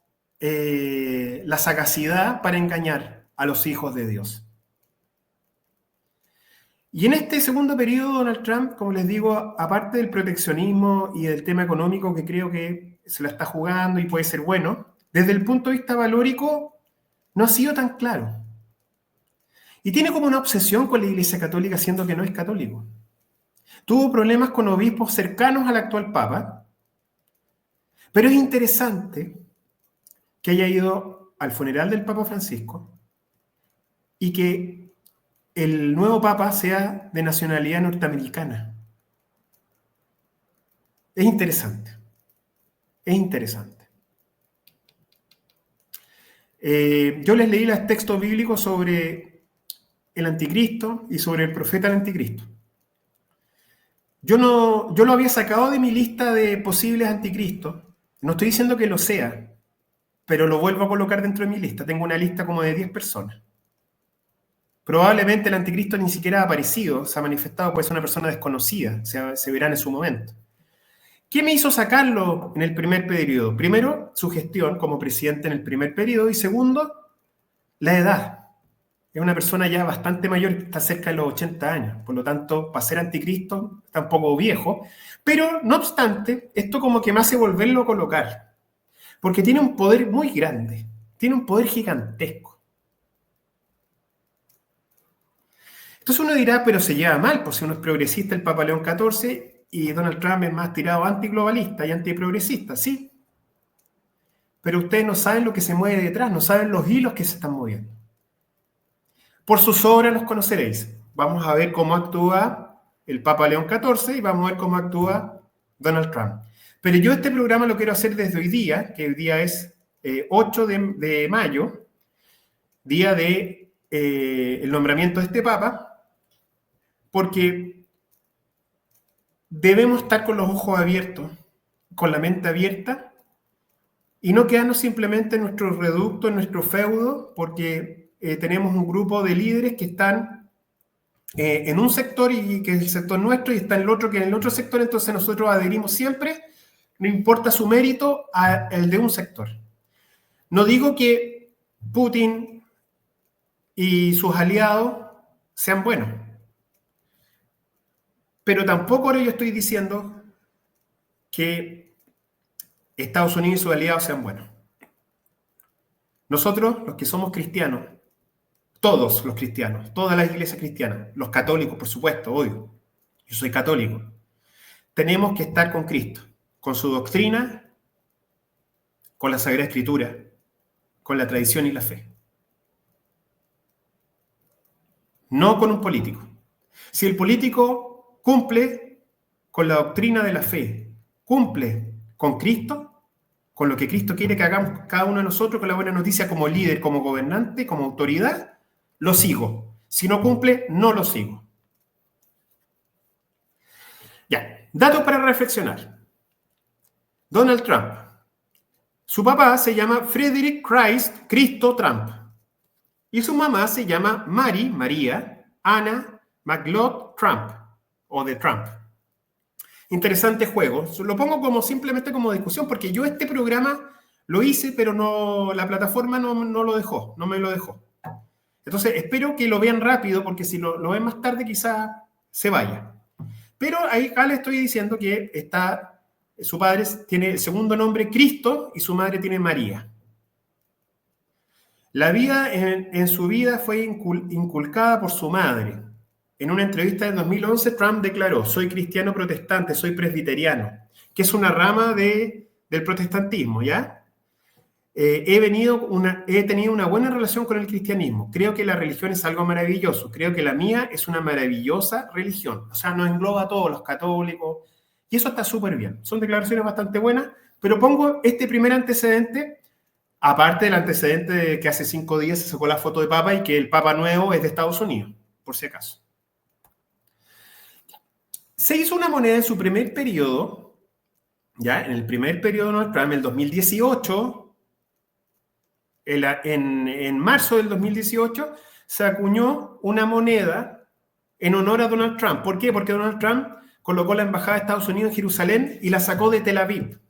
sagacidad para engañar a los hijos de Dios. Y en este segundo periodo, Donald Trump, como les digo, aparte del proteccionismo y del tema económico que creo que se la está jugando y puede ser bueno, desde el punto de vista valórico no ha sido tan claro. Y tiene como una obsesión con la Iglesia Católica, siendo que no es católico. Tuvo problemas con obispos cercanos al actual Papa, pero es interesante que haya ido al funeral del Papa Francisco y que el nuevo Papa sea de nacionalidad norteamericana. Es interesante. Es interesante. Yo les leí los textos bíblicos sobre el anticristo y sobre el profeta del anticristo. Yo lo había sacado de mi lista de posibles anticristos. No estoy diciendo que lo sea, pero lo vuelvo a colocar dentro de mi lista. Tengo una lista como de 10 personas. Probablemente el anticristo ni siquiera ha aparecido, se ha manifestado, puede ser una persona desconocida, se verá en su momento. ¿Qué me hizo sacarlo en el primer periodo? Primero, su gestión como presidente en el primer periodo, y segundo, la edad. Es una persona ya bastante mayor, está cerca de los 80 años, por lo tanto, para ser anticristo, está un poco viejo, pero no obstante, esto como que me hace volverlo a colocar, porque tiene un poder muy grande, tiene un poder gigantesco. Entonces uno dirá, pero se lleva mal, pues si uno es progresista, el Papa León XIV, y Donald Trump es más tirado antiglobalista y antiprogresista, sí. Pero ustedes no saben lo que se mueve detrás, no saben los hilos que se están moviendo. Por sus obras los conoceréis. Vamos a ver cómo actúa el Papa León XIV y vamos a ver cómo actúa Donald Trump. Pero yo este programa lo quiero hacer desde hoy día, que hoy día es 8 de mayo, día de el nombramiento de este Papa, porque debemos estar con los ojos abiertos, con la mente abierta, y no quedarnos simplemente en nuestro reducto, en nuestro feudo, porque tenemos un grupo de líderes que están en un sector y que es el sector nuestro, y está en el otro que es el otro sector, entonces nosotros adherimos siempre, no importa su mérito, al de un sector. No digo que Putin y sus aliados sean buenos, pero tampoco ahora yo estoy diciendo que Estados Unidos y sus aliados sean buenos. Nosotros, los que somos cristianos, todos los cristianos, todas las iglesias cristianas, los católicos, por supuesto, obvio, yo soy católico, tenemos que estar con Cristo, con su doctrina, con la Sagrada Escritura, con la tradición y la fe. No con un político. Si el político cumple con la doctrina de la fe, cumple con Cristo, con lo que Cristo quiere que hagamos cada uno de nosotros, con la buena noticia como líder, como gobernante, como autoridad, lo sigo. Si no cumple, no lo sigo. Ya, datos para reflexionar. Donald Trump. Su papá se llama Frederick Cristo Trump. Y su mamá se llama María Anna McLeod Trump, o de Trump. Interesante juego. Lo pongo como simplemente como discusión, porque yo este programa lo hice, pero no, la plataforma no lo dejó, no me lo dejó. Entonces, espero que lo vean rápido, porque si lo ven más tarde, quizá se vaya. Pero ahí acá le estoy diciendo que su padre tiene el segundo nombre Cristo y su madre tiene María. La vida en su vida fue inculcada por su madre. En una entrevista en 2011, Trump declaró: soy cristiano protestante, soy presbiteriano, que es una rama del protestantismo, ¿ya? He tenido una buena relación con el cristianismo. Creo que la religión es algo maravilloso. Creo que la mía es una maravillosa religión. O sea, nos engloba a todos los católicos. Y eso está súper bien. Son declaraciones bastante buenas, pero pongo este primer antecedente, aparte del antecedente de que hace 5 días se sacó la foto de Papa y que el Papa nuevo es de Estados Unidos, por si acaso. Se hizo una moneda en su primer periodo, ya, en el primer periodo de Donald Trump, en el 2018, en marzo del 2018, se acuñó una moneda en honor a Donald Trump. ¿Por qué? Porque Donald Trump colocó la embajada de Estados Unidos en Jerusalén y la sacó de Tel Aviv,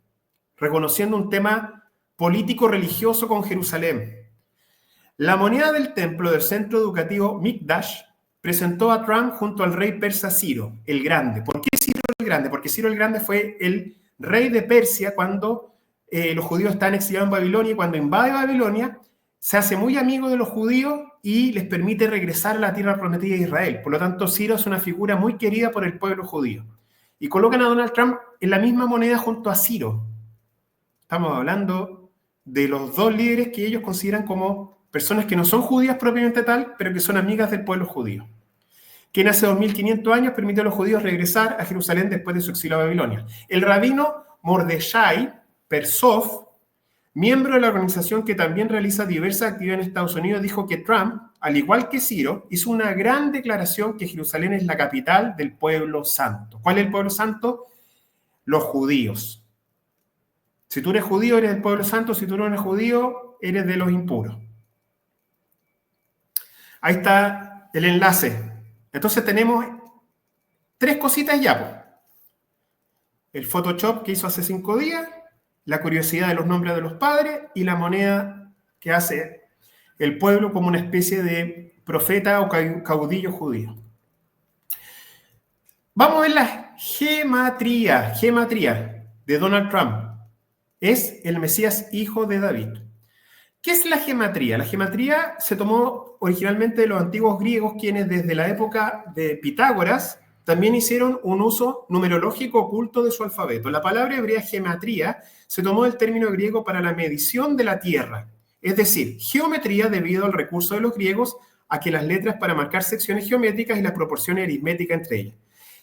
reconociendo un tema político-religioso con Jerusalén. La moneda del templo del centro educativo Mikdash presentó a Trump junto al rey persa Ciro el Grande. ¿Por qué Ciro el Grande? Porque Ciro el Grande fue el rey de Persia cuando los judíos están exiliados en Babilonia, y cuando invade Babilonia se hace muy amigo de los judíos y les permite regresar a la tierra prometida de Israel. Por lo tanto, Ciro es una figura muy querida por el pueblo judío. Y colocan a Donald Trump en la misma moneda junto a Ciro. Estamos hablando de los dos líderes que ellos consideran como personas que no son judías propiamente tal, pero que son amigas del pueblo judío. Quien hace 2500 años permitió a los judíos regresar a Jerusalén después de su exilio a Babilonia. El rabino Mordechai Persov, miembro de la organización que también realiza diversas actividades en Estados Unidos, dijo que Trump, al igual que Ciro, hizo una gran declaración que Jerusalén es la capital del pueblo santo. ¿Cuál es el pueblo santo? Los judíos. Si tú eres judío, eres del pueblo santo. Si tú no eres judío, eres de los impuros. Ahí está el enlace. Entonces tenemos 3 cositas ya, pues. El Photoshop que hizo hace 5 días, la curiosidad de los nombres de los padres y la moneda que hace el pueblo como una especie de profeta o caudillo judío. Vamos a ver la gematría de Donald Trump. Es el Mesías hijo de David. ¿Qué es la gematría? La gematría se tomó originalmente de los antiguos griegos, quienes desde la época de Pitágoras también hicieron un uso numerológico oculto de su alfabeto. La palabra hebrea gematría se tomó del término griego para la medición de la tierra, es decir, geometría debido al recurso de los griegos a que las letras para marcar secciones geométricas y las proporciones aritméticas entre ellas.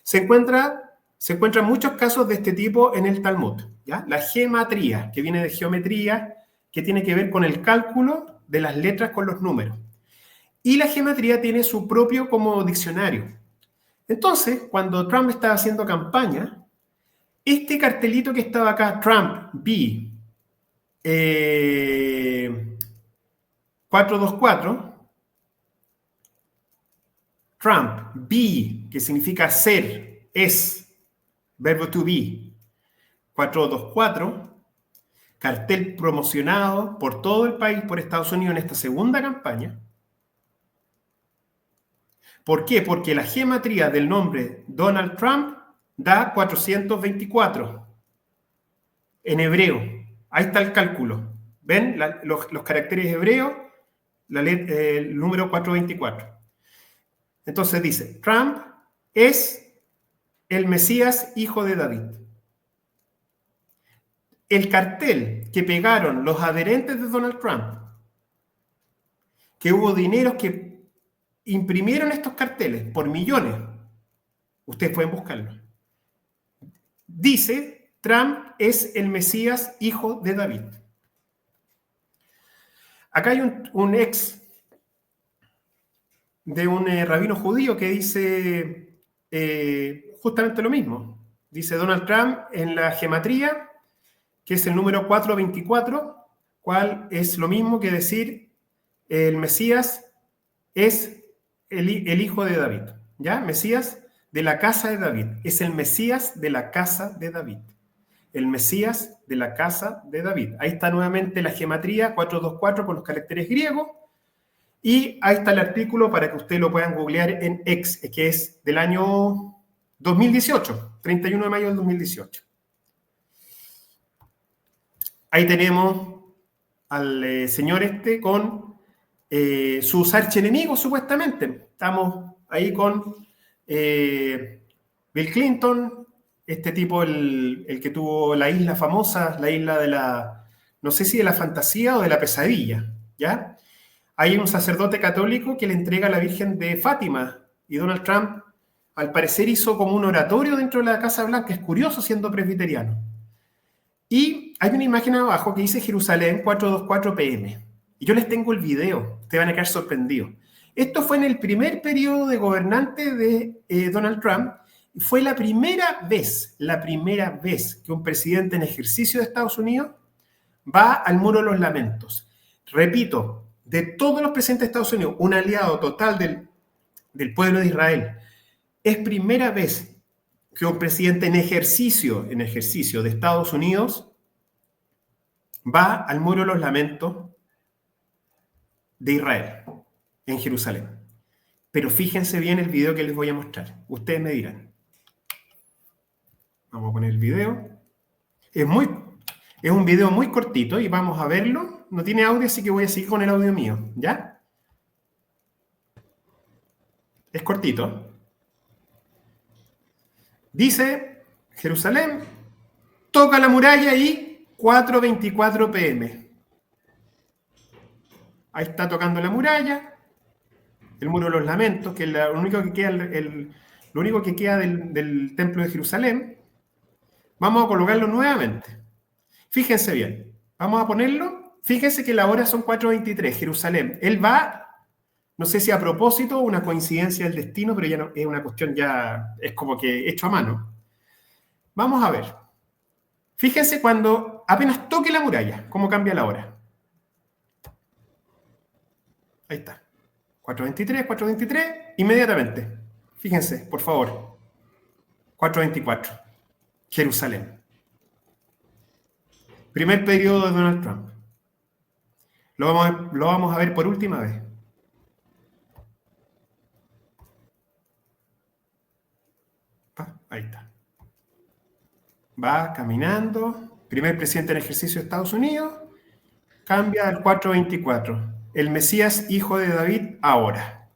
Se encuentran muchos casos de este tipo en el Talmud, ¿ya? La gematría, que viene de geometría, que tiene que ver con el cálculo de las letras con los números. Y la gematría tiene su propio como diccionario. Entonces, cuando Trump estaba haciendo campaña, este cartelito que estaba acá, Trump B 424, Trump B, que significa ser, es, verbo to be, 424, cartel promocionado por todo el país, por Estados Unidos en esta segunda campaña. ¿Por qué? Porque la gematría del nombre Donald Trump da 424 en hebreo. Ahí está el cálculo. ¿Ven? Los caracteres hebreos, el número 424. Entonces dice, Trump es el Mesías hijo de David. El cartel que pegaron los adherentes de Donald Trump, que hubo dineros que imprimieron estos carteles por millones, ustedes pueden buscarlo, dice, Trump es el Mesías hijo de David. Acá hay un ex de un rabino judío que dice justamente lo mismo. Dice Donald Trump en la gematría, que es el número 424, cual es lo mismo que decir el Mesías es el hijo de David, ¿ya? Mesías de la casa de David, es el Mesías de la casa de David. El Mesías de la casa de David. Ahí está nuevamente la gematría 424 con los caracteres griegos. Y ahí está el artículo para que ustedes lo puedan googlear en X, que es del año 2018, 31 de mayo del 2018. Ahí tenemos al señor este con sus archienemigos, supuestamente. Estamos ahí con Bill Clinton, este tipo, el que tuvo la isla famosa, la isla de la, no sé si de la fantasía o de la pesadilla, ¿ya? Hay un sacerdote católico que le entrega a la Virgen de Fátima y Donald Trump, al parecer, hizo como un oratorio dentro de la Casa Blanca. Es curioso siendo presbiteriano. Y hay una imagen abajo que dice Jerusalén 424 PM. Y yo les tengo el video, ustedes van a quedar sorprendidos. Esto fue en el primer periodo de gobernante de Donald Trump. Fue la primera vez que un presidente en ejercicio de Estados Unidos va al Muro de los Lamentos. Repito, de todos los presidentes de Estados Unidos, un aliado total del pueblo de Israel. Es primera vez que un presidente en ejercicio de Estados Unidos va al Muro de los Lamentos de Israel, en Jerusalén. Pero fíjense bien el video que les voy a mostrar. Ustedes me dirán. Vamos a poner el video. Es un video muy cortito y vamos a verlo. No tiene audio, así que voy a seguir con el audio mío, ¿ya? Es cortito. Dice, Jerusalén, toca la muralla y 4:24 PM. Ahí está tocando la muralla, el Muro de los Lamentos, que es lo único que queda, lo único que queda del Templo de Jerusalén. Vamos a colocarlo nuevamente. Fíjense bien. Vamos a ponerlo. Fíjense que la hora son 4:23, Jerusalén. Él va, no sé si a propósito o una coincidencia del destino, pero ya no, es una cuestión ya, es como que hecho a mano. Vamos a ver. Fíjense cuando apenas toque la muralla, cómo cambia la hora. Ahí está. 423, 423, inmediatamente. Fíjense, por favor. 424, Jerusalén. Primer periodo de Donald Trump. Lo vamos a ver por última vez. Ahí está. Va caminando. Primer presidente en ejercicio de Estados Unidos. Cambia al 424. El Mesías, hijo de David, ahora.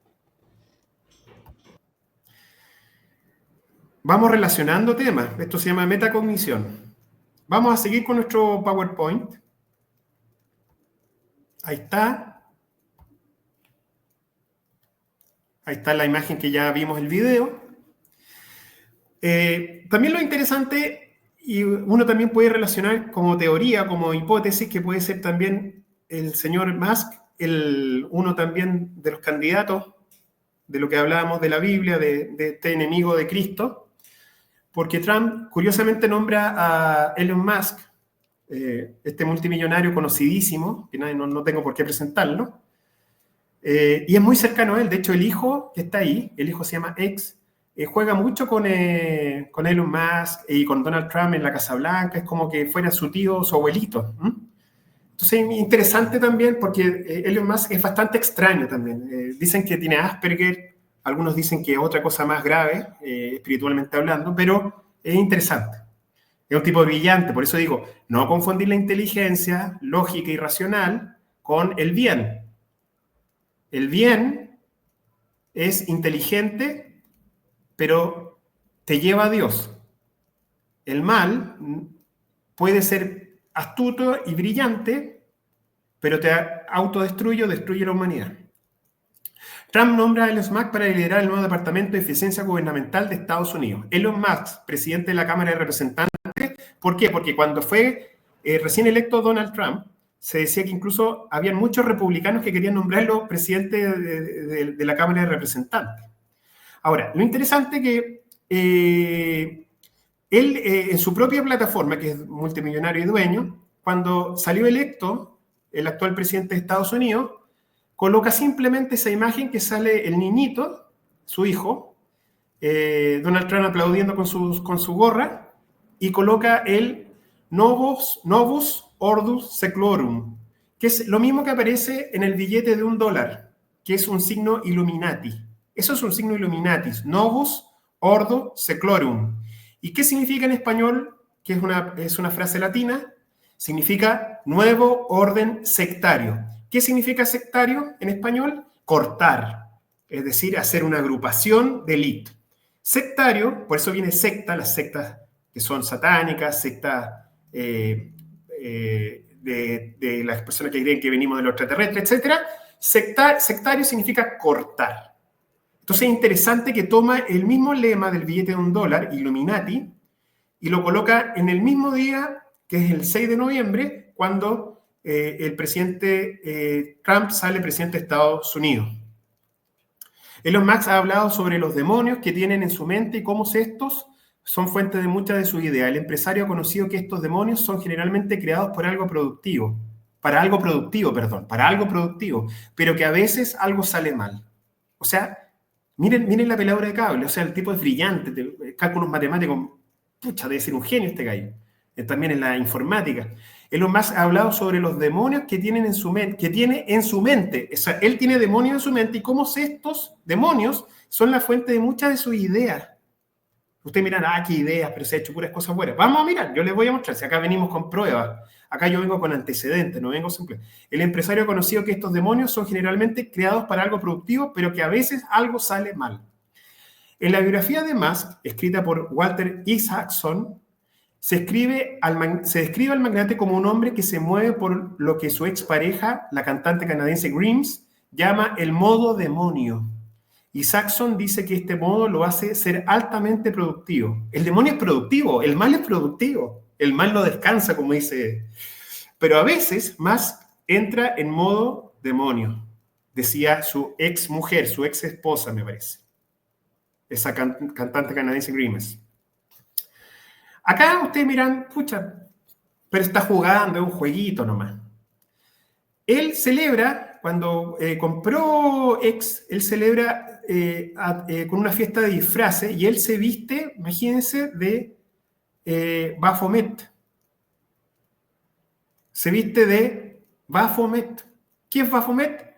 Vamos relacionando temas. Esto se llama metacognición. Vamos a seguir con nuestro PowerPoint. Ahí está. Ahí está la imagen que ya vimos el video. También lo interesante, y uno también puede relacionar como teoría, como hipótesis, que puede ser también el señor Musk, uno también de los candidatos, de lo que hablábamos de la Biblia, de este enemigo de Cristo, porque Trump curiosamente nombra a Elon Musk, este multimillonario conocidísimo, que no tengo por qué presentarlo, y es muy cercano a él. De hecho, el hijo que está ahí, el hijo se llama X, juega mucho con Elon Musk y con Donald Trump en la Casa Blanca, es como que fuera su tío, su abuelito. Entonces, interesante también porque Elon Musk es bastante extraño también. Dicen que tiene Asperger, algunos dicen que es otra cosa más grave, espiritualmente hablando, pero es interesante. Es un tipo brillante, por eso digo, no confundir la inteligencia lógica y racional con el bien. El bien es inteligente, pero te lleva a Dios. El mal puede ser astuto y brillante, pero te autodestruye o destruye la humanidad. Trump nombra a Elon Musk para liderar el nuevo Departamento de Eficiencia Gubernamental de Estados Unidos. Elon Musk, presidente de la Cámara de Representantes. ¿Por qué? Porque cuando fue recién electo Donald Trump, se decía que incluso habían muchos republicanos que querían nombrarlo presidente de la Cámara de Representantes. Ahora, lo interesante es que él, en su propia plataforma, que es multimillonario y dueño, cuando salió electo el actual presidente de Estados Unidos, coloca simplemente esa imagen que sale el niñito, su hijo, Donald Trump aplaudiendo con su gorra, y coloca el Novus Ordus Seclorum, que es lo mismo que aparece en el billete de $1, que es un signo Illuminati. Eso es un signo Illuminati, Novus Ordo Seclorum. ¿Y qué significa en español? Que es una frase latina, significa nuevo orden sectario. ¿Qué significa sectario en español? Cortar, es decir, hacer una agrupación de élite. Sectario, por eso viene secta, las sectas que son satánicas, sectas de las personas que creen que venimos de los extraterrestres, etc. Sectario significa cortar. Entonces es interesante que toma el mismo lema del billete de $1, Illuminati, y lo coloca en el mismo día, que es el 6 de noviembre, cuando el presidente Trump sale presidente de Estados Unidos. Elon Musk ha hablado sobre los demonios que tienen en su mente y cómo estos son fuente de muchas de sus ideas. El empresario ha conocido que estos demonios son generalmente creados para algo productivo, pero que a veces algo sale mal. O sea, miren la peladura de cable, o sea, el tipo es brillante, cálculos matemáticos, pucha, debe ser un genio este gallo. También en la informática. Elon Musk ha hablado sobre los demonios que tiene en su mente. O sea, él tiene demonios en su mente y cómo estos demonios son la fuente de muchas de sus ideas. Ustedes miran, qué ideas, pero se ha hecho puras cosas buenas. Vamos a mirar, yo les voy a mostrar. Si acá venimos con pruebas, acá yo vengo con antecedentes, no vengo simple. El empresario ha conocido que estos demonios son generalmente creados para algo productivo, pero que a veces algo sale mal. En la biografía de Musk, escrita por Walter Isaacson, se describe al magnate como un hombre que se mueve por lo que su expareja, la cantante canadiense Grimes, llama el modo demonio. Y Saxon dice que este modo lo hace ser altamente productivo. El demonio es productivo, el mal es productivo. El mal no descansa, como dice. Pero a veces Musk entra en modo demonio, decía su ex mujer, su ex esposa, me parece. Esa cantante canadiense Grimes. Acá ustedes miran, pucha, pero está jugando, es un jueguito nomás. Él celebra cuando compró X, él celebra con una fiesta de disfraces y él se viste, imagínense, de Baphomet. Se viste de Baphomet. ¿Qué es Baphomet?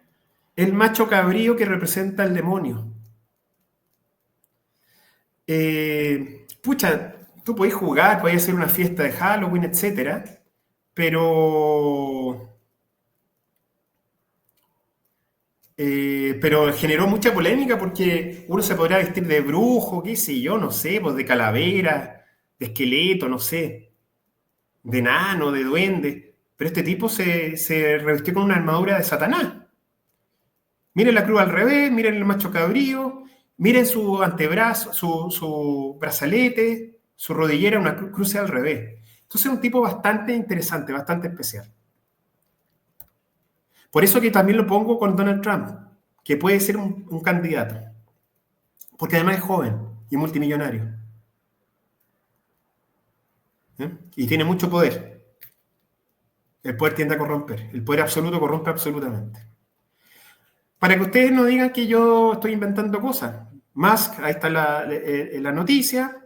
El macho cabrío que representa al demonio. Pucha, tú podés jugar, podés hacer una fiesta de Halloween, etcétera, pero generó mucha polémica porque uno se podrá vestir de brujo, qué sé yo, no sé, pues de calavera, de esqueleto, no sé, de enano, de duende, pero este tipo se revistió con una armadura de Satanás. Miren la cruz al revés, miren el macho cabrío, miren su antebrazo, su brazalete, su rodillera, una cruz al revés. Entonces es un tipo bastante interesante, bastante especial. Por eso que también lo pongo con Donald Trump, que puede ser un candidato. Porque además es joven y multimillonario. Y tiene mucho poder. El poder tiende a corromper. El poder absoluto corrompe absolutamente. Para que ustedes no digan que yo estoy inventando cosas. Musk, ahí está la noticia,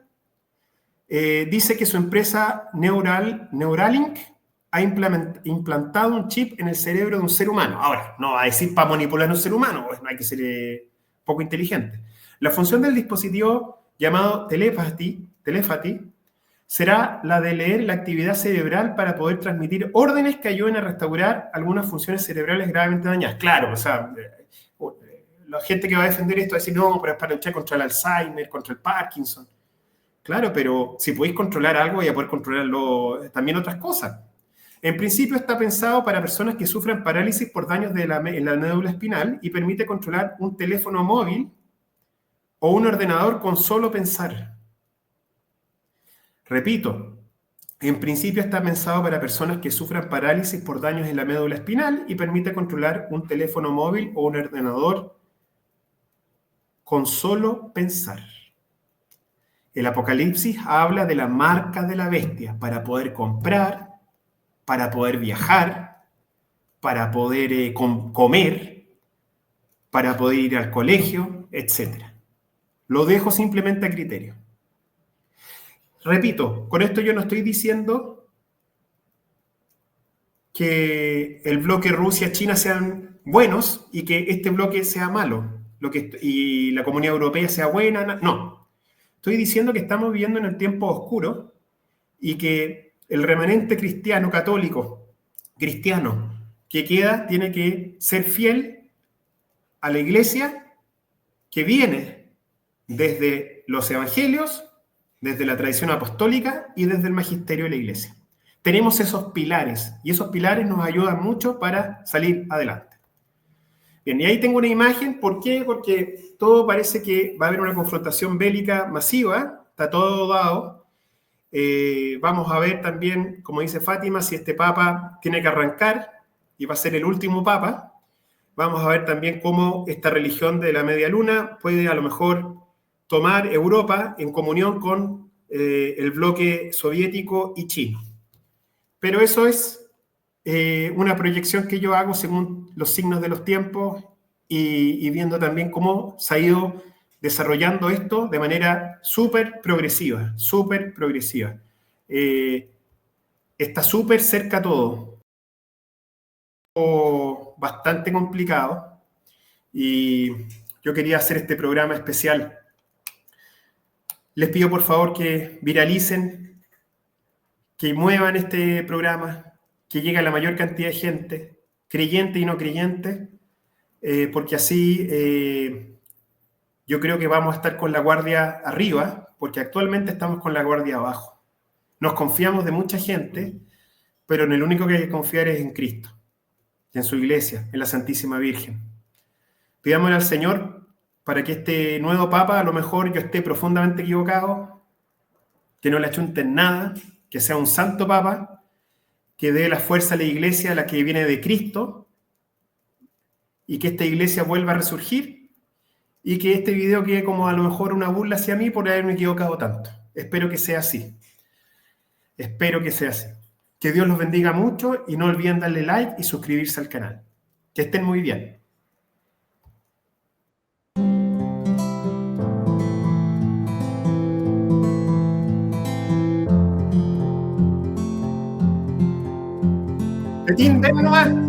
dice que su empresa Neuralink ha implantado un chip en el cerebro de un ser humano. Ahora, no va a decir para manipular a un ser humano, pues no hay que ser poco inteligente. La función del dispositivo llamado telepathy será la de leer la actividad cerebral para poder transmitir órdenes que ayuden a restaurar algunas funciones cerebrales gravemente dañadas. Claro, o sea, la gente que va a defender esto va a decir, no, pero es para luchar contra el Alzheimer, contra el Parkinson. Claro, pero si podéis controlar algo, vais a poder controlarlo también otras cosas. En principio está pensado para personas que sufren parálisis por daños en la médula espinal y permite controlar un teléfono móvil o un ordenador con solo pensar. Repito, en principio está pensado para personas que sufran parálisis por daños en la médula espinal y permite controlar un teléfono móvil o un ordenador con solo pensar. El Apocalipsis habla de la marca de la bestia para poder comprar, para poder viajar, para poder comer, para poder ir al colegio, etc. Lo dejo simplemente a criterio. Repito, con esto yo no estoy diciendo que el bloque Rusia-China sean buenos y que este bloque sea malo y la Comunidad Europea sea buena. No. Estoy diciendo que estamos viviendo en el tiempo oscuro y que el remanente cristiano, católico, cristiano, que queda, tiene que ser fiel a la iglesia que viene desde los evangelios, desde la tradición apostólica y desde el magisterio de la iglesia. Tenemos esos pilares y esos pilares nos ayudan mucho para salir adelante. Bien, y ahí tengo una imagen. ¿Por qué? Porque todo parece que va a haber una confrontación bélica masiva, está todo dado. Vamos a ver también, como dice Fátima, si este papa tiene que arrancar y va a ser el último papa. Vamos a ver también cómo esta religión de la media luna puede a lo mejor tomar Europa en comunión con el bloque soviético y chino. Pero eso es una proyección que yo hago según los signos de los tiempos y viendo también cómo se ha ido desarrollando esto de manera súper progresiva, súper progresiva. Está súper cerca todo. Bastante complicado y yo quería hacer este programa especial. Les pido por favor que viralicen, que muevan este programa, que llegue a la mayor cantidad de gente, creyente y no creyente, porque así yo creo que vamos a estar con la guardia arriba, porque actualmente estamos con la guardia abajo. Nos confiamos de mucha gente, pero en el único que hay que confiar es en Cristo, y en su iglesia, en la Santísima Virgen. Pidámosle al Señor para que este nuevo Papa, a lo mejor yo esté profundamente equivocado, que no le achunten nada, que sea un santo Papa, que dé la fuerza a la iglesia, la que viene de Cristo, y que esta iglesia vuelva a resurgir, y que este video quede como a lo mejor una burla hacia mí por haberme equivocado tanto. Espero que sea así. Espero que sea así. Que Dios los bendiga mucho y no olviden darle like y suscribirse al canal. Que estén muy bien. Petín, ven nomás.